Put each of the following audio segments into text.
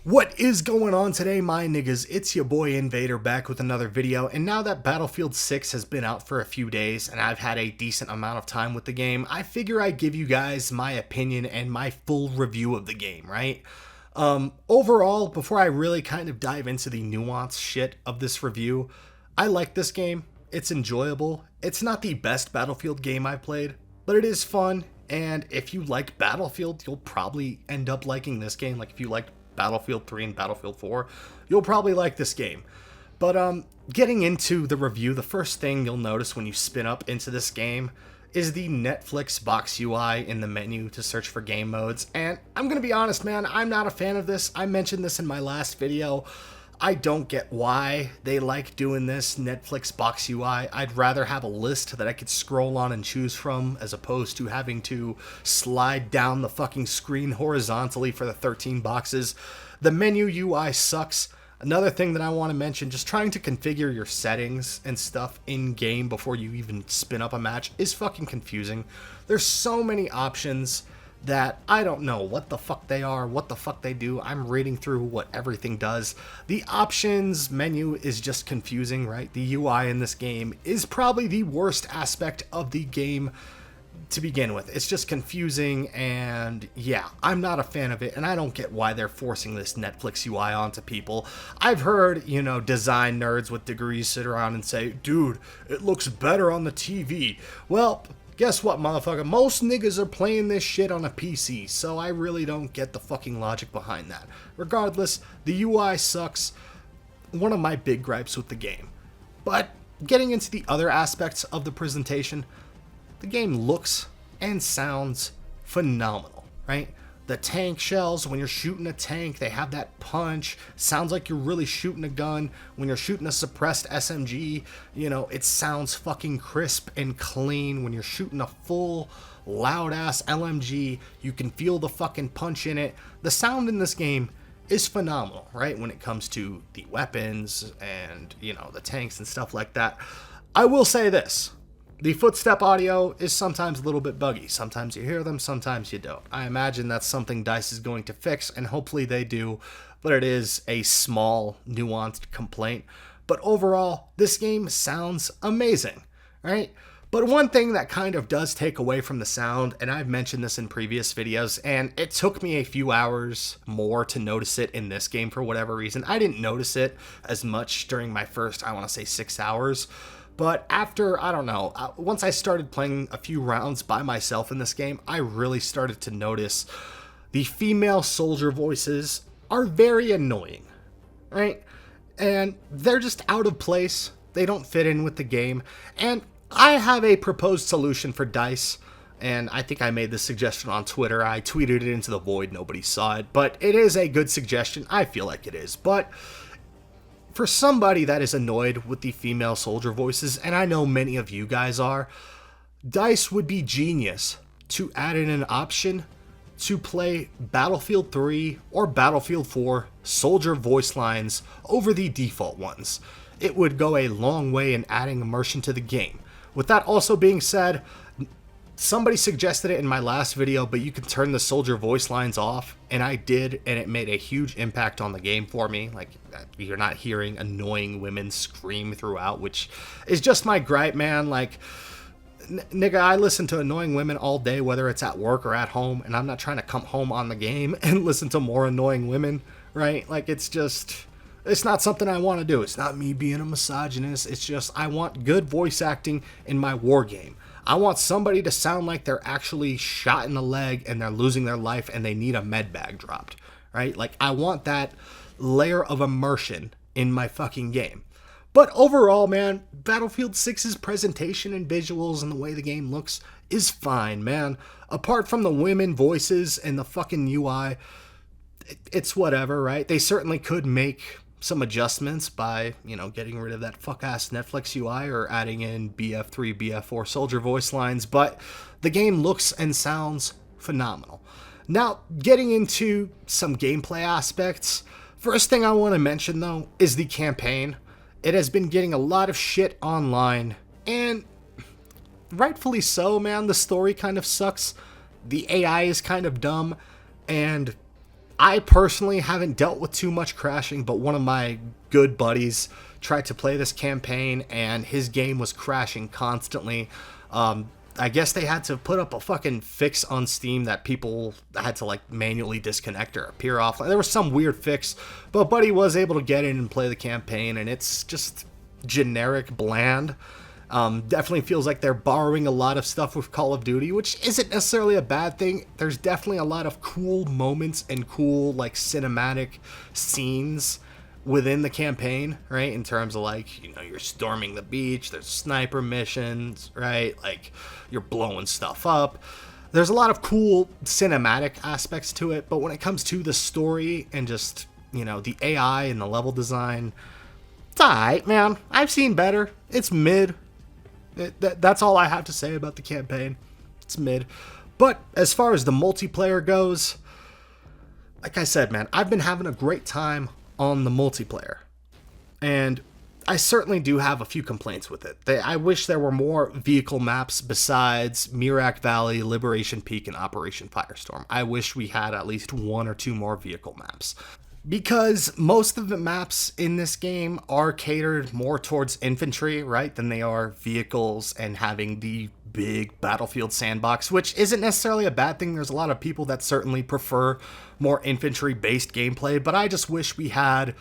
What is going on today, my niggas? It's your boy Invader back with another video, and now that Battlefield 6 has been out for a few days and I've had a decent amount of time with the game, I figure I'd give you guys my opinion and my full review of the game, right? Overall, before I really kind of dive into the nuanced shit of this review, I like this game. It's enjoyable. It's not the best Battlefield game I've played, but it is fun, and if you like Battlefield, you'll probably end up liking this game. Like if you liked Battlefield 3 and Battlefield 4, you'll probably like this game. But getting into the review, the first thing you'll notice when you spin up into this game is the Netflix box UI in the menu to search for game modes. And I'm gonna be honest, man, I'm not a fan of this. I mentioned this in my last video. I don't get why they like doing this Netflix box UI. I'd rather have a list that I could scroll on and choose from as opposed to having to slide down the fucking screen horizontally for the 13 boxes. The menu UI sucks. Another thing that I want to mention, just trying to configure your settings and stuff in game before you even spin up a match is fucking confusing. There's so many options that I don't know what the fuck they are, what the fuck they do. I'm reading through what everything does. The options menu is just confusing, right? The UI in this game is probably the worst aspect of the game to begin with. It's just confusing, and yeah, I'm not a fan of it, and I don't get why they're forcing this Netflix UI onto people. I've heard, design nerds with degrees sit around and say, dude, it looks better on the TV. Well, guess what, motherfucker? Most niggas are playing this shit on a PC, so I really don't get the fucking logic behind that. Regardless, the UI sucks. One of my big gripes with the game. But getting into the other aspects of the presentation, the game looks and sounds phenomenal, right? The tank shells, when you're shooting a tank, they have that punch. Sounds like you're really shooting a gun. When you're shooting a suppressed SMG, it sounds fucking crisp and clean. When you're shooting a full, loud-ass LMG, you can feel the fucking punch in it. The sound in this game is phenomenal, right? When it comes to the weapons and, the tanks and stuff like that. I will say this. The footstep audio is sometimes a little bit buggy. Sometimes you hear them, sometimes you don't. I imagine that's something DICE is going to fix, and hopefully they do, but it is a small, nuanced complaint. But overall, this game sounds amazing, right? But one thing that kind of does take away from the sound, and I've mentioned this in previous videos, and it took me a few hours more to notice it in this game for whatever reason. I didn't notice it as much during my first, I want to say 6 hours. But after, I don't know, once I started playing a few rounds by myself in this game, I really started to notice the female soldier voices are very annoying, right? And they're just out of place. They don't fit in with the game. And I have a proposed solution for DICE, and I think I made this suggestion on Twitter. I tweeted it into the void. Nobody saw it, but it is a good suggestion. I feel like it is, but for somebody that is annoyed with the female soldier voices, and I know many of you guys are, DICE would be genius to add in an option to play Battlefield 3 or Battlefield 4 soldier voice lines over the default ones. It would go a long way in adding immersion to the game. With that also being said, somebody suggested it in my last video, but you can turn the soldier voice lines off, and I did, and it made a huge impact on the game for me. Like, you're not hearing annoying women scream throughout, which is just my gripe, man. Like, nigga, I listen to annoying women all day, whether it's at work or at home, and I'm not trying to come home on the game and listen to more annoying women, right? Like, it's not something I want to do. It's not me being a misogynist. It's just I want good voice acting in my war game. I want somebody to sound like they're actually shot in the leg and they're losing their life and they need a med bag dropped, right? Like, I want that layer of immersion in my fucking game. But overall, man, Battlefield 6's presentation and visuals and the way the game looks is fine, man. Apart from the women voices and the fucking UI, it's whatever, right? They certainly could make some adjustments by, getting rid of that fuck-ass Netflix UI or adding in BF3, BF4 soldier voice lines, but the game looks and sounds phenomenal. Now, getting into some gameplay aspects, first thing I want to mention, though, is the campaign. It has been getting a lot of shit online, and rightfully so, man. The story kind of sucks. The AI is kind of dumb, and I personally haven't dealt with too much crashing, but one of my good buddies tried to play this campaign and his game was crashing constantly. I guess they had to put up a fucking fix on Steam that people had to like manually disconnect or appear off. There was some weird fix, but Buddy was able to get in and play the campaign, and it's just generic, bland. Definitely feels like they're borrowing a lot of stuff with Call of Duty, which isn't necessarily a bad thing. There's definitely a lot of cool moments and cool like cinematic scenes within the campaign, right? In terms of like, you're storming the beach, there's sniper missions, right? Like you're blowing stuff up. There's a lot of cool cinematic aspects to it, but when it comes to the story and just, the AI and the level design, it's alright, man. I've seen better. It's mid. That's all I have to say about the campaign. It's mid. But as far as the multiplayer goes, like I said, man, I've been having a great time on the multiplayer. And I certainly do have a few complaints with it. I wish there were more vehicle maps besides Mirak Valley, Liberation Peak, and Operation Firestorm. I wish we had at least one or two more vehicle maps. Because most of the maps in this game are catered more towards infantry, right, than they are vehicles and having the big battlefield sandbox, which isn't necessarily a bad thing. There's a lot of people that certainly prefer more infantry-based gameplay, but I just wish we had,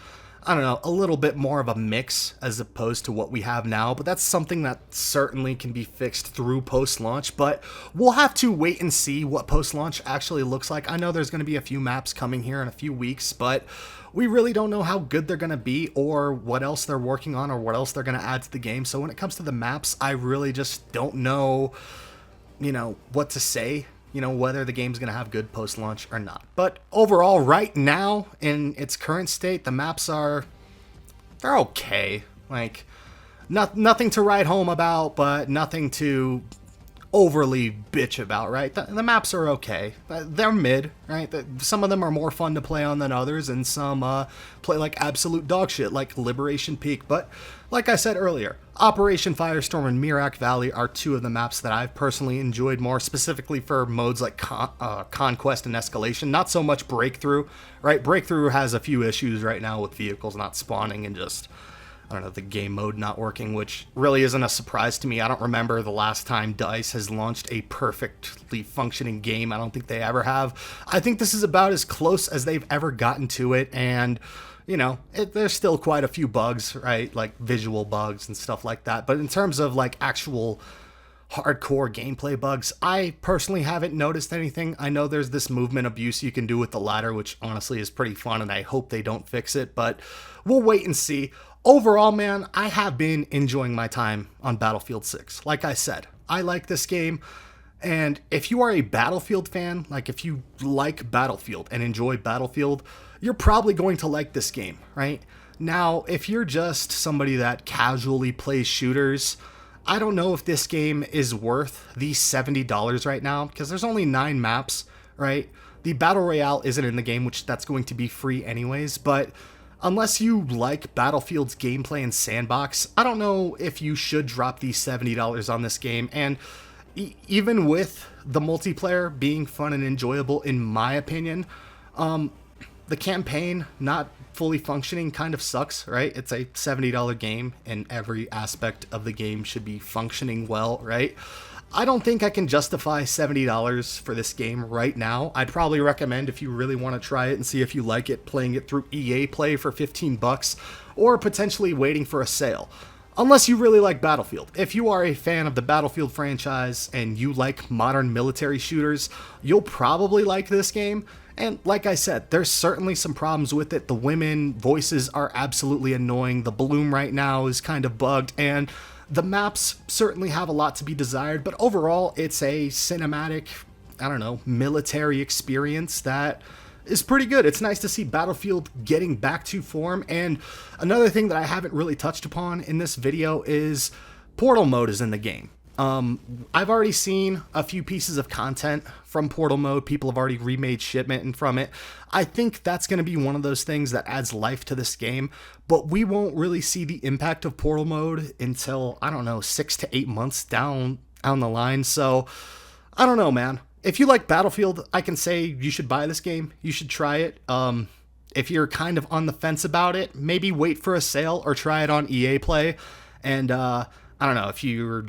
I don't know, a little bit more of a mix as opposed to what we have now. But that's something that certainly can be fixed through post-launch, but we'll have to wait and see what post-launch actually looks like. I know there's going to be a few maps coming here in a few weeks, but we really don't know how good they're going to be or what else they're working on or what else they're going to add to the game. So when it comes to the maps, I really just don't know, what to say, whether the game's going to have good post-launch or not. But overall, right now, in its current state, the maps they're okay. Like, nothing to write home about, but nothing to overly bitch about, right? The maps are okay. They're mid, right? Some of them are more fun to play on than others, and some play like absolute dog shit, like Liberation Peak. But like I said earlier, Operation Firestorm and Mirak Valley are two of the maps that I've personally enjoyed more, specifically for modes like Conquest and Escalation. Not so much Breakthrough, right? Breakthrough has a few issues right now with vehicles not spawning and just, I don't know, the game mode not working, which really isn't a surprise to me. I don't remember the last time DICE has launched a perfectly functioning game. I don't think they ever have. I think this is about as close as they've ever gotten to it, and there's still quite a few bugs, right? Like visual bugs and stuff like that. But in terms of like actual hardcore gameplay bugs, I personally haven't noticed anything. I know there's this movement abuse you can do with the ladder, which honestly is pretty fun, and I hope they don't fix it, but we'll wait and see. Overall, man, I have been enjoying my time on Battlefield 6. Like I said, I like this game. And if you are a Battlefield fan, like if you like Battlefield and enjoy Battlefield, you're probably going to like this game, right? Now, if you're just somebody that casually plays shooters, I don't know if this game is worth the $70 right now, because there's only 9 maps, right? The Battle Royale isn't in the game, which that's going to be free anyways, but unless you like Battlefield's gameplay and sandbox, I don't know if you should drop the $70 on this game. And even with the multiplayer being fun and enjoyable, in my opinion, the campaign not fully functioning kind of sucks, right? It's a $70 game, and every aspect of the game should be functioning well, right? I don't think I can justify $70 for this game right now. I'd probably recommend, if you really want to try it and see if you like it, playing it through EA Play for $15, or potentially waiting for a sale. Unless you really like Battlefield. If you are a fan of the Battlefield franchise and you like modern military shooters, you'll probably like this game. And like I said, there's certainly some problems with it. The women voices are absolutely annoying. The bloom right now is kind of bugged, and the maps certainly have a lot to be desired, but overall, it's a cinematic, I don't know, military experience that is pretty good. It's nice to see Battlefield getting back to form. And another thing that I haven't really touched upon in this video is Portal mode is in the game. I've already seen a few pieces of content from Portal mode. People have already remade shipment from it. I think that's going to be one of those things that adds life to this game, but we won't really see the impact of Portal mode until, I don't know, 6 to 8 months down the line. So I don't know, man. if you like Battlefield, I can say you should buy this game. You should try it. If you're kind of on the fence about it, maybe wait for a sale or try it on EA Play. And I don't know, if you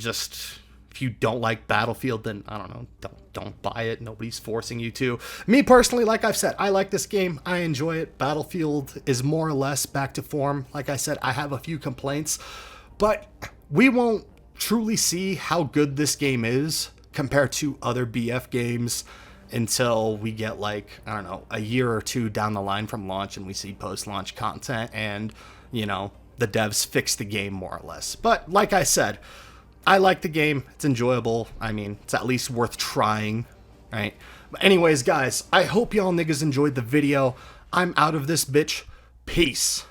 don't like Battlefield, then I don't know, don't buy it. Nobody's forcing you to. Me personally, like I've said, I like this game. I enjoy it. Battlefield is more or less back to form. Like I said, I have a few complaints, but we won't truly see how good this game is compared to other BF games until we get, like, I don't know, a year or two down the line from launch and we see post-launch content and, you know, the devs fix the game more or less. But like I said, I like the game. It's enjoyable. I mean, it's at least worth trying, right? But anyways, guys, I hope y'all niggas enjoyed the video. I'm out of this bitch. Peace.